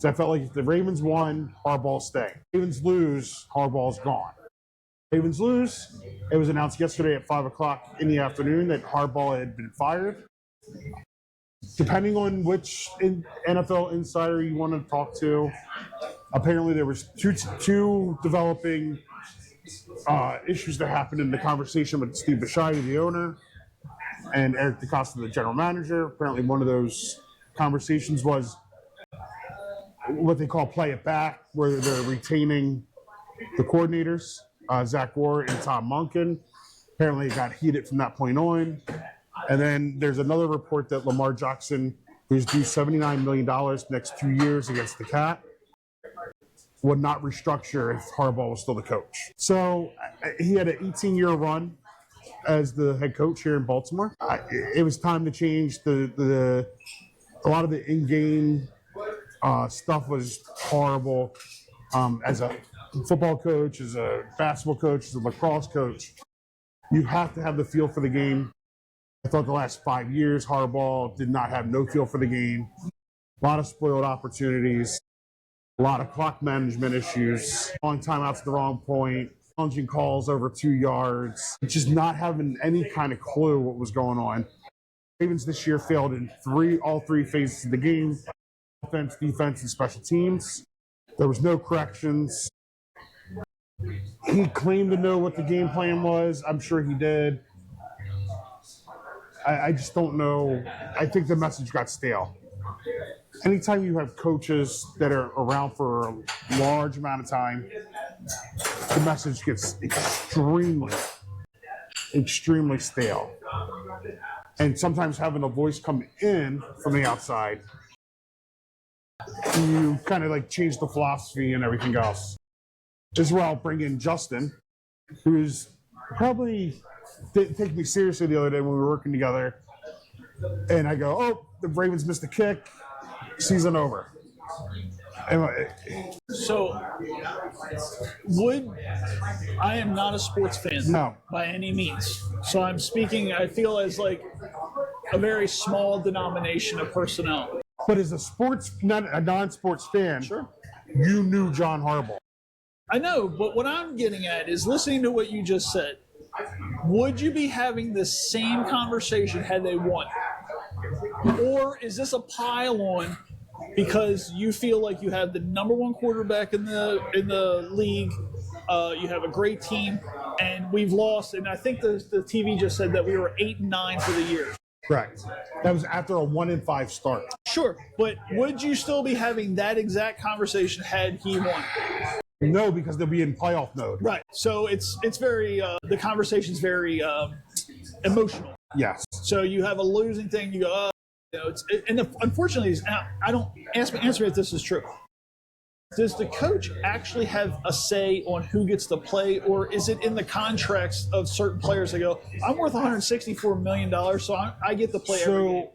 So I felt like if the Ravens won, Harbaugh's staying. Ravens lose, Harbaugh's gone. Ravens lose, it was announced yesterday at 5 o'clock in the afternoon that Harbaugh had been fired. Depending on which NFL insider you want to talk to, apparently there was two developing issues that happened in the conversation with Steve Bisciotti, the owner, and Eric DeCosta, the general manager. Apparently one of those conversations was what they call play it back, where they're retaining the coordinators, Zach Orr and Tom Monken. Apparently it got heated from that point on. And then there's another report that Lamar Jackson, who's due $79 million next 2 years against the Cat, would not restructure if Harbaugh was still the coach. So he had an 18-year run as the head coach here in Baltimore. It was time to change. A lot of the in-game stuff was horrible. As a football coach, as a basketball coach, as a lacrosse coach, you have to have the feel for the game. I thought the last 5 years, Harbaugh did not have no feel for the game. A lot of spoiled opportunities, a lot of clock management issues, long timeouts at the wrong point, challenging calls over 2 yards, just not having any kind of clue what was going on. Ravens this year failed in all three phases of the game: offense, defense, and special teams. There was no corrections. He claimed to know what the game plan was. I'm sure he did. I just don't know. I think the message got stale. Anytime you have coaches that are around for a large amount of time, the message gets extremely stale. And sometimes having a voice come in from the outside, you kind of like change the philosophy and everything else. This is where I'll bring in Justin, who's probably didn't take me seriously the other day when we were working together. And I go, oh, the Ravens missed a kick. Season over. So, I am not a sports fan by any means. So I'm speaking, I feel as like a very small denomination of personnel. But as a non-sports fan, sure, you knew John Harbaugh. I know, but what I'm getting at is listening to what you just said. Would you be having the same conversation had they won? Or is this a pile-on because you feel like you have the number one quarterback in the league, you have a great team, and we've lost, and I think the TV just said that we were 8-9 for the year. Correct. That was after a 1-5 start. Sure, but would you still be having that exact conversation had he won? No, because they'll be in playoff mode. Right. So it's very the conversation's very emotional. Yes. So you have a losing thing. You go, unfortunately, I don't answer me if this is true. Does the coach actually have a say on who gets to play, or is it in the contracts of certain players that go, I'm worth $164 million, so I get to play every game?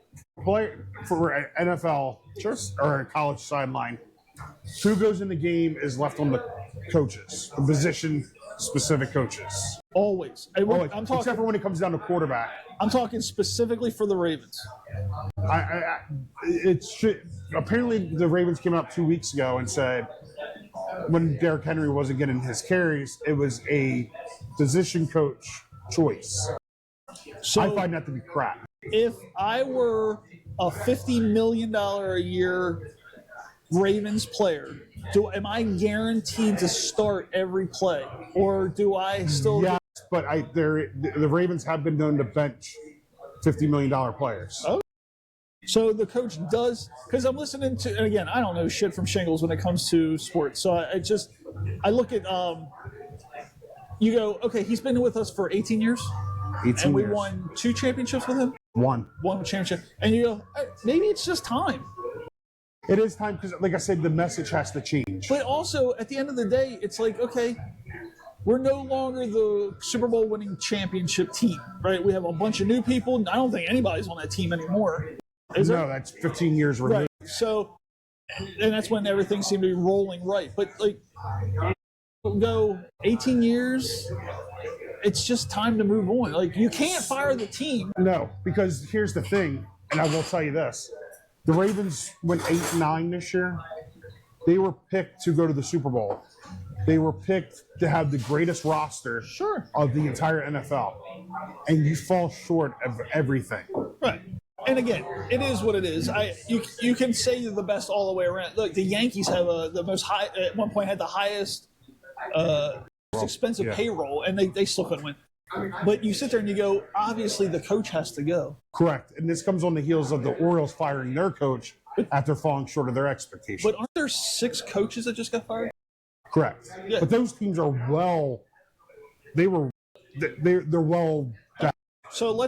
For NFL or a college sideline, who goes in the game is left on the coaches, the position-specific coaches. Always. I'm talking, except for when it comes down to quarterback. I'm talking specifically for the Ravens. Apparently, the Ravens came out 2 weeks ago and said when Derrick Henry wasn't getting his carries, it was a position coach choice. So I find that to be crap. If I were a $50 million a year Ravens player, am I guaranteed to start every play, or do I still? Yes, but the Ravens have been known to bench $50 million players. Oh. So the coach does, because I'm listening to, and again, I don't know shit from shingles when it comes to sports. So I look at, you go, okay, he's been with us for 18 years. 18 and we years. won 2 championships with him. One championship, and you go, maybe it's just time. It is time because, like I said, the message has to change. But also, at the end of the day, it's like, okay, we're no longer the Super Bowl winning championship team, right? We have a bunch of new people. I don't think anybody's on that team anymore. That's 15 years removed. Right. So, and that's when everything seemed to be rolling right. But, like, go 18 years, it's just time to move on. Like, you can't fire the team. No, because here's the thing, and I will tell you this. The Ravens went 8-9 this year. They were picked to go to the Super Bowl. They were picked to have the greatest roster of the entire NFL. And you fall short of everything. Right. And again, it is what it is. You can say you're the best all the way around. Look, the Yankees have the most high at one point had the highest most expensive payroll, and they still couldn't win. But you sit there and you go, obviously the coach has to go. Correct. And this comes on the heels of the Orioles firing their coach after falling short of their expectations. But aren't there 6 coaches that just got fired? Correct. Yeah. But those teams are they're well. So let's